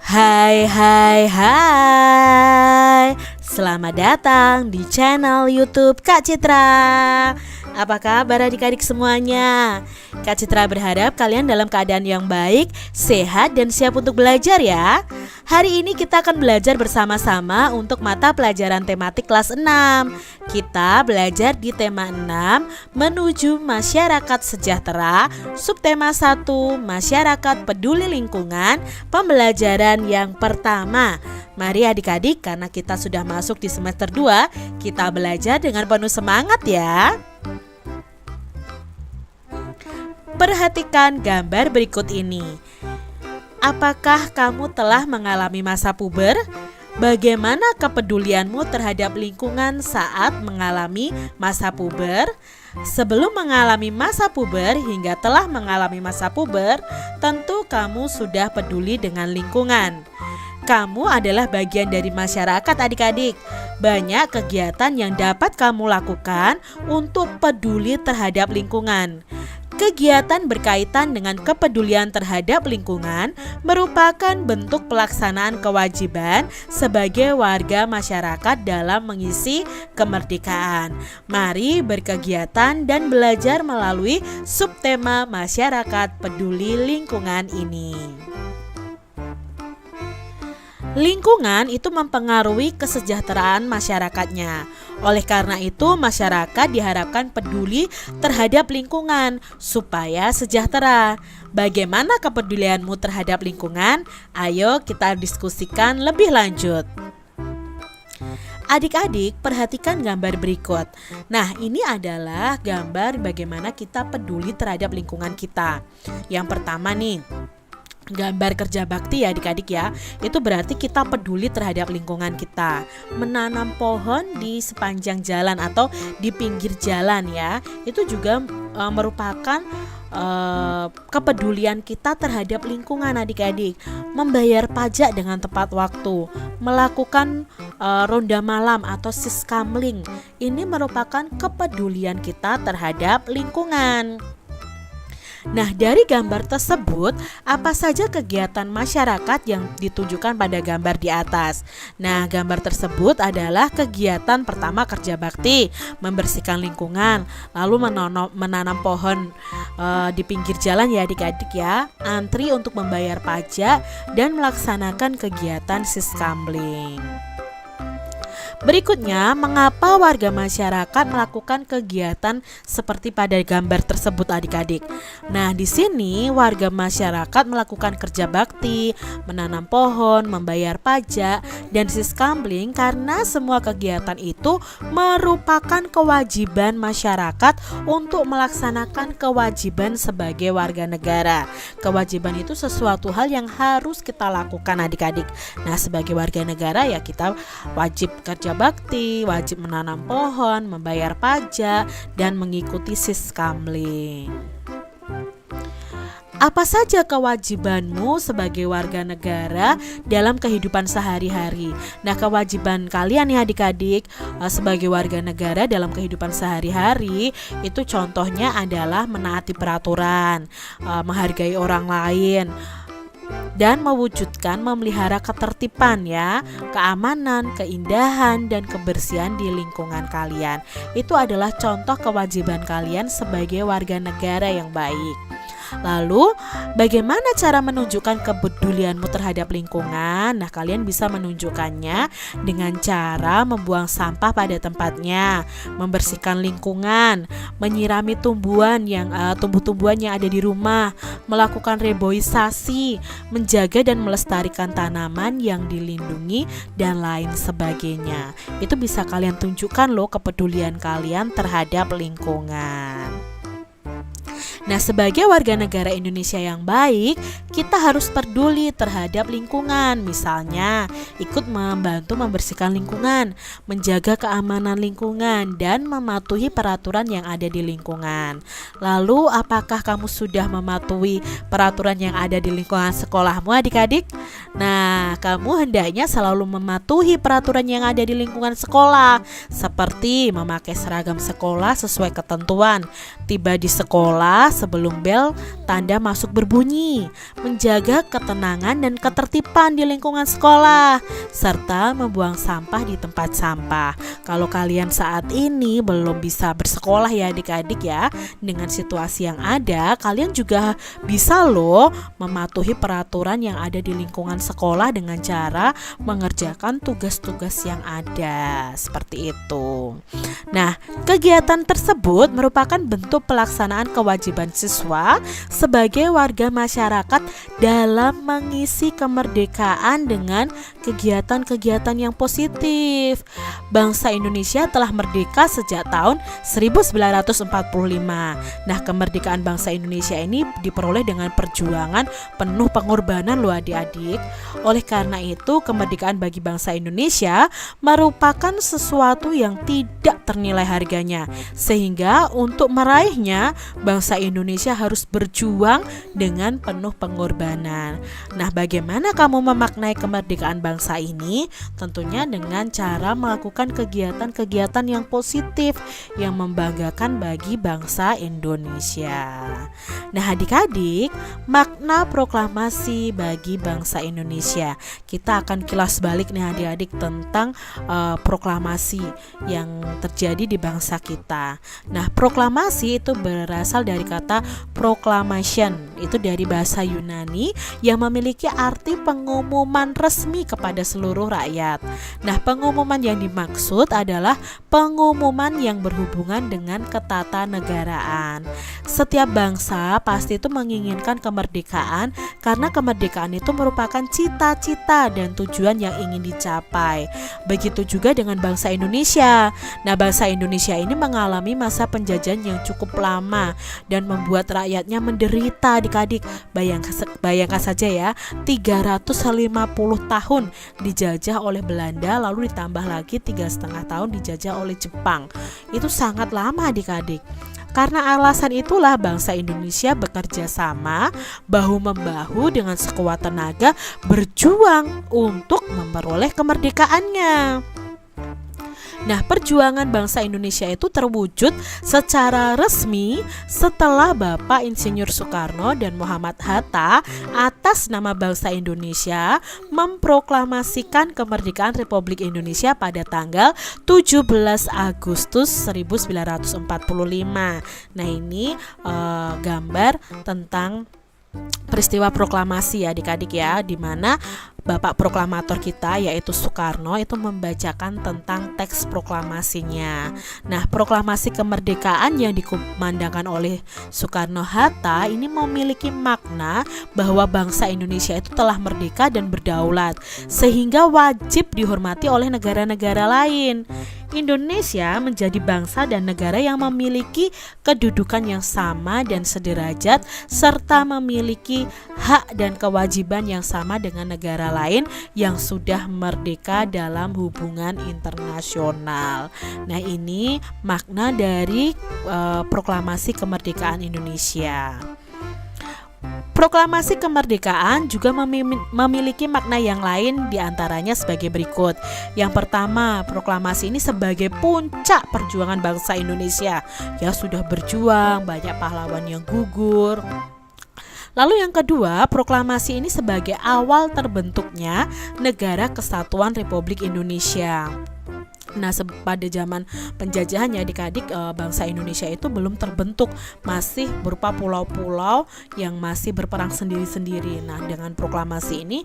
Hai hai hai, selamat datang di channel YouTube Kak Citra. Apa kabar adik-adik semuanya? Kak Citra berharap kalian dalam keadaan yang baik, sehat dan siap untuk belajar ya. Hari ini kita akan belajar bersama-sama untuk mata pelajaran tematik kelas 6. Kita belajar di tema 6 menuju masyarakat sejahtera, subtema 1 masyarakat peduli lingkungan, pembelajaran yang pertama. Mari adik-adik, karena kita sudah masuk di semester 2, kita belajar dengan penuh semangat ya. Perhatikan gambar berikut ini. Apakah kamu telah mengalami masa puber? Bagaimana kepedulianmu terhadap lingkungan saat mengalami masa puber? Sebelum mengalami masa puber hingga telah mengalami masa puber, tentu kamu sudah peduli dengan lingkungan. Kamu adalah bagian dari masyarakat adik-adik. Banyak kegiatan yang dapat kamu lakukan untuk peduli terhadap lingkungan. Kegiatan berkaitan dengan kepedulian terhadap lingkungan merupakan bentuk pelaksanaan kewajiban sebagai warga masyarakat dalam mengisi kemerdekaan. Mari berkegiatan dan belajar melalui subtema masyarakat peduli lingkungan ini. Lingkungan itu mempengaruhi kesejahteraan masyarakatnya. Oleh karena itu, masyarakat diharapkan peduli terhadap lingkungan supaya sejahtera. Bagaimana kepedulianmu terhadap lingkungan? Ayo kita diskusikan lebih lanjut. Adik-adik, perhatikan gambar berikut. Nah, ini adalah gambar bagaimana kita peduli terhadap lingkungan kita. Yang pertama nih, gambar kerja bakti ya adik-adik ya. Itu berarti kita peduli terhadap lingkungan kita. Menanam pohon di sepanjang jalan atau di pinggir jalan ya. Itu juga merupakan kepedulian kita terhadap lingkungan adik-adik. Membayar pajak dengan tepat waktu, melakukan ronda malam atau siskamling. Ini merupakan kepedulian kita terhadap lingkungan. Nah, dari gambar tersebut, apa saja kegiatan masyarakat yang ditunjukkan pada gambar di atas? Nah, gambar tersebut adalah kegiatan pertama kerja bakti, membersihkan lingkungan, lalu menanam pohon di pinggir jalan ya adik-adik ya, antri untuk membayar pajak, dan melaksanakan kegiatan siskamling. Berikutnya, mengapa warga masyarakat melakukan kegiatan seperti pada gambar tersebut adik-adik? Nah, di sini warga masyarakat melakukan kerja bakti, menanam pohon, membayar pajak, dan siskamling karena semua kegiatan itu merupakan kewajiban masyarakat untuk melaksanakan kewajiban sebagai warga negara. Kewajiban itu sesuatu hal yang harus kita lakukan adik-adik. Nah, sebagai warga negara ya kita wajib kerja bakti, wajib menanam pohon, membayar pajak, dan mengikuti siskamling. Apa saja kewajibanmu sebagai warga negara dalam kehidupan sehari-hari? Nah, kewajiban kalian ya adik-adik sebagai warga negara dalam kehidupan sehari-hari itu contohnya adalah menaati peraturan, menghargai orang lain, dan mewujudkan memelihara ketertiban ya, keamanan, keindahan, dan kebersihan di lingkungan kalian. Itu adalah contoh kewajiban kalian sebagai warga negara yang baik. Lalu, bagaimana cara menunjukkan kepedulianmu terhadap lingkungan? Nah, kalian bisa menunjukkannya dengan cara membuang sampah pada tempatnya, membersihkan lingkungan, menyirami tumbuh-tumbuhan yang ada di rumah, melakukan reboisasi, menjaga dan melestarikan tanaman yang dilindungi, dan lain sebagainya. Itu bisa kalian tunjukkan loh kepedulian kalian terhadap lingkungan. Nah, sebagai warga negara Indonesia yang baik, kita harus peduli terhadap lingkungan. Misalnya, ikut membantu membersihkan lingkungan, menjaga keamanan lingkungan, dan mematuhi peraturan yang ada di lingkungan. Lalu, apakah kamu sudah mematuhi peraturan yang ada di lingkungan sekolahmu adik-adik? Nah, kamu hendaknya selalu mematuhi peraturan yang ada di lingkungan sekolah, seperti memakai seragam sekolah sesuai ketentuan, tiba di sekolah sekolah sebelum bel tanda masuk berbunyi, menjaga ketenangan dan ketertiban di lingkungan sekolah, serta membuang sampah di tempat sampah. Kalau kalian saat ini belum bisa bersekolah ya adik-adik ya, dengan situasi yang ada, kalian juga bisa loh mematuhi peraturan yang ada di lingkungan sekolah dengan cara mengerjakan tugas-tugas yang ada, seperti itu. Nah, kegiatan tersebut merupakan bentuk pelaksanaan kewajiban siswa sebagai warga masyarakat dalam mengisi kemerdekaan dengan kegiatan-kegiatan yang positif. Bangsa Indonesia telah merdeka sejak tahun 1945. Nah, kemerdekaan bangsa Indonesia ini diperoleh dengan perjuangan penuh pengorbanan loh adik-adik. Oleh karena itu, kemerdekaan bagi bangsa Indonesia merupakan sesuatu yang tidak ternilai harganya, sehingga untuk meraihnya bangsa Indonesia harus berjuang dengan penuh pengorbanan. Nah, bagaimana kamu memaknai kemerdekaan bangsa ini? Tentunya dengan cara melakukan kegiatan-kegiatan yang positif yang membanggakan bagi bangsa Indonesia. Nah, adik-adik, makna proklamasi bagi bangsa Indonesia. Kita akan kilas balik nih adik-adik tentang proklamasi yang terjadi di bangsa kita. Nah, proklamasi itu berasal dari kata proclamation, itu dari bahasa Yunani yang memiliki arti pengumuman resmi kepada seluruh rakyat. Nah, pengumuman yang dimaksud adalah pengumuman yang berhubungan dengan ketatanegaraan. Setiap bangsa pasti itu menginginkan kemerdekaan karena kemerdekaan itu merupakan cita-cita dan tujuan yang ingin dicapai. Begitu juga dengan bangsa Indonesia. Nah, bangsa Indonesia ini mengalami masa penjajahan yang cukup lama dan membuat rakyatnya menderita adik-adik. Bayangkan saja ya, 350 tahun dijajah oleh Belanda, lalu ditambah lagi 3,5 tahun dijajah oleh Jepang. Itu sangat lama adik-adik. Karena alasan itulah bangsa Indonesia bekerja sama bahu-membahu dengan sekuat tenaga berjuang untuk memperoleh kemerdekaannya. Nah, perjuangan bangsa Indonesia itu terwujud secara resmi setelah Bapak Insinyur Soekarno dan Muhammad Hatta atas nama bangsa Indonesia memproklamasikan kemerdekaan Republik Indonesia pada tanggal 17 Agustus 1945. Nah, ini gambar tentang peristiwa proklamasi ya adik-adik ya, di mana Bapak proklamator kita yaitu Soekarno itu membacakan tentang teks proklamasinya. Nah, proklamasi kemerdekaan yang dikumandangkan oleh Soekarno-Hatta ini memiliki makna bahwa bangsa Indonesia itu telah merdeka dan berdaulat, sehingga wajib dihormati oleh negara-negara lain. Indonesia menjadi bangsa dan negara yang memiliki kedudukan yang sama dan sederajat, serta memiliki hak dan kewajiban yang sama dengan negara lain yang sudah merdeka dalam hubungan internasional. Nah, ini makna dari proklamasi kemerdekaan Indonesia. Proklamasi kemerdekaan juga memiliki makna yang lain, diantaranya sebagai berikut. Yang pertama, proklamasi ini sebagai puncak perjuangan bangsa Indonesia. Ya, sudah berjuang, banyak pahlawan yang gugur. Lalu yang kedua, proklamasi ini sebagai awal terbentuknya Negara Kesatuan Republik Indonesia. Nah, pada zaman penjajahan ya adik-adik, bangsa Indonesia itu belum terbentuk, masih berupa pulau-pulau yang masih berperang sendiri-sendiri. Nah, dengan proklamasi ini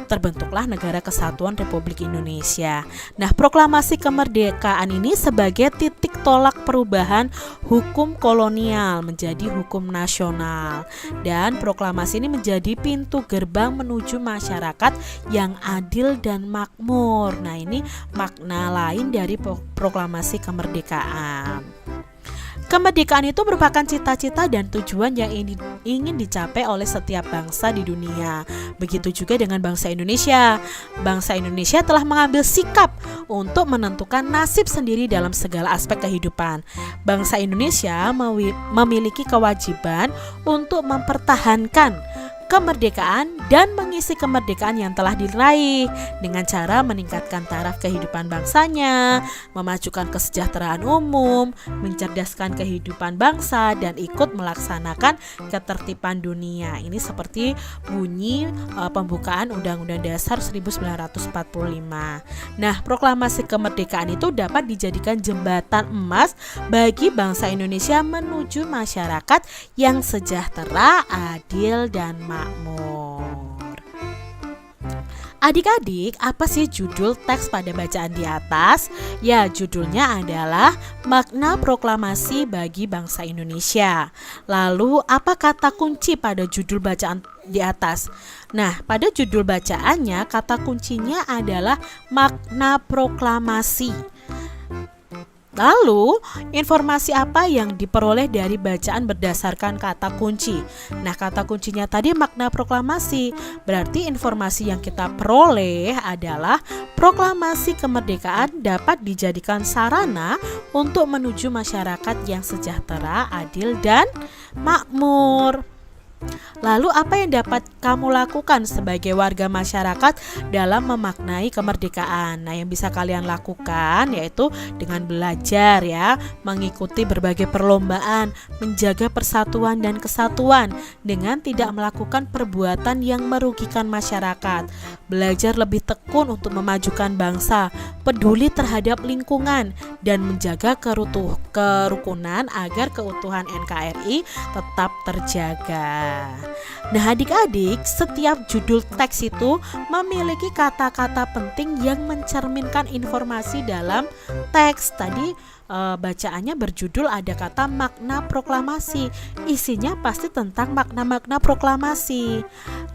terbentuklah Negara Kesatuan Republik Indonesia. Nah, proklamasi kemerdekaan ini sebagai titik tolak perubahan hukum kolonial menjadi hukum nasional, dan proklamasi ini menjadi pintu gerbang menuju masyarakat yang adil dan makmur. Nah, ini makna lain dari proklamasi kemerdekaan. Kemerdekaan itu merupakan cita-cita dan tujuan yang ingin dicapai oleh setiap bangsa di dunia. Begitu juga dengan bangsa Indonesia. Bangsa Indonesia telah mengambil sikap untuk menentukan nasib sendiri dalam segala aspek kehidupan. Bangsa Indonesia memiliki kewajiban untuk mempertahankan kemerdekaan dan mengisi kemerdekaan yang telah diraih dengan cara meningkatkan taraf kehidupan bangsanya, memajukan kesejahteraan umum, mencerdaskan kehidupan bangsa, dan ikut melaksanakan ketertiban dunia. Ini seperti bunyi pembukaan Undang-Undang Dasar 1945. Nah, proklamasi kemerdekaan itu dapat dijadikan jembatan emas bagi bangsa Indonesia menuju masyarakat yang sejahtera, adil, dan makmur. Adik-adik, apa sih judul teks pada bacaan di atas? Ya, judulnya adalah Makna Proklamasi bagi Bangsa Indonesia. Lalu, apa kata kunci pada judul bacaan di atas? Nah, pada judul bacaannya, kata kuncinya adalah makna proklamasi. Lalu, informasi apa yang diperoleh dari bacaan berdasarkan kata kunci? Nah, kata kuncinya tadi makna proklamasi. Berarti informasi yang kita peroleh adalah proklamasi kemerdekaan dapat dijadikan sarana untuk menuju masyarakat yang sejahtera, adil, dan makmur. Lalu apa yang dapat kamu lakukan sebagai warga masyarakat dalam memaknai kemerdekaan? Nah, yang bisa kalian lakukan yaitu dengan belajar ya, mengikuti berbagai perlombaan, menjaga persatuan dan kesatuan dengan tidak melakukan perbuatan yang merugikan masyarakat, belajar lebih tekun untuk memajukan bangsa, peduli terhadap lingkungan, dan menjaga kerukunan agar keutuhan NKRI tetap terjaga. Nah, adik-adik, setiap judul teks itu memiliki kata-kata penting yang mencerminkan informasi dalam teks. Tadi bacaannya berjudul ada kata makna proklamasi. Isinya pasti tentang makna-makna proklamasi.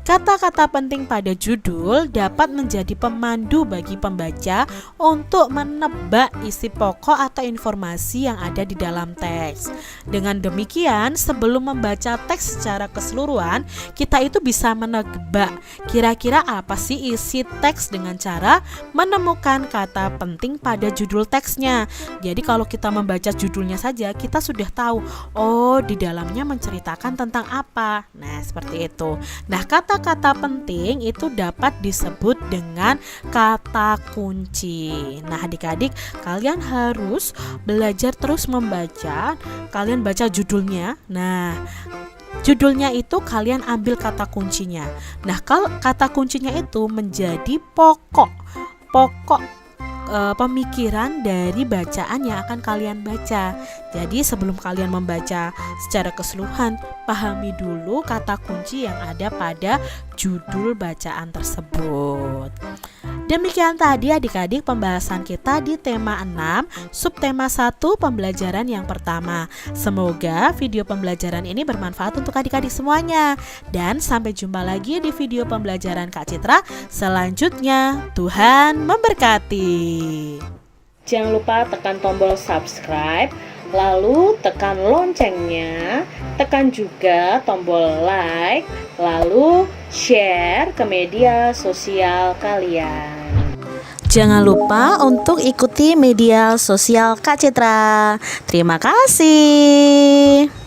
Kata-kata penting pada judul dapat menjadi pemandu bagi pembaca untuk menebak isi pokok atau informasi yang ada di dalam teks. Dengan demikian, sebelum membaca teks secara keseluruhan, kita itu bisa menebak kira-kira apa sih isi teks dengan cara menemukan kata penting pada judul teksnya. Jadi kalau kita membaca judulnya saja, kita sudah tahu, oh di dalamnya menceritakan tentang apa. Nah, seperti itu. Nah, kata-kata penting itu dapat disebut dengan kata kunci. Nah, adik-adik, kalian harus belajar terus membaca. Kalian baca judulnya. Nah, judulnya itu kalian ambil kata kuncinya. Nah, kalau kata kuncinya itu menjadi pokok pemikiran dari bacaan yang akan kalian baca. Jadi sebelum kalian membaca secara keseluruhan, pahami dulu kata kunci yang ada pada judul bacaan tersebut. Demikian tadi adik-adik pembahasan kita di tema 6, subtema 1 pembelajaran yang pertama. Semoga video pembelajaran ini bermanfaat untuk adik-adik semuanya. Dan sampai jumpa lagi di video pembelajaran Kak Citra selanjutnya. Tuhan memberkati. Jangan lupa tekan tombol subscribe, lalu tekan loncengnya, tekan juga tombol like, lalu share ke media sosial kalian. Jangan lupa untuk ikuti media sosial Kak Citra. Terima kasih.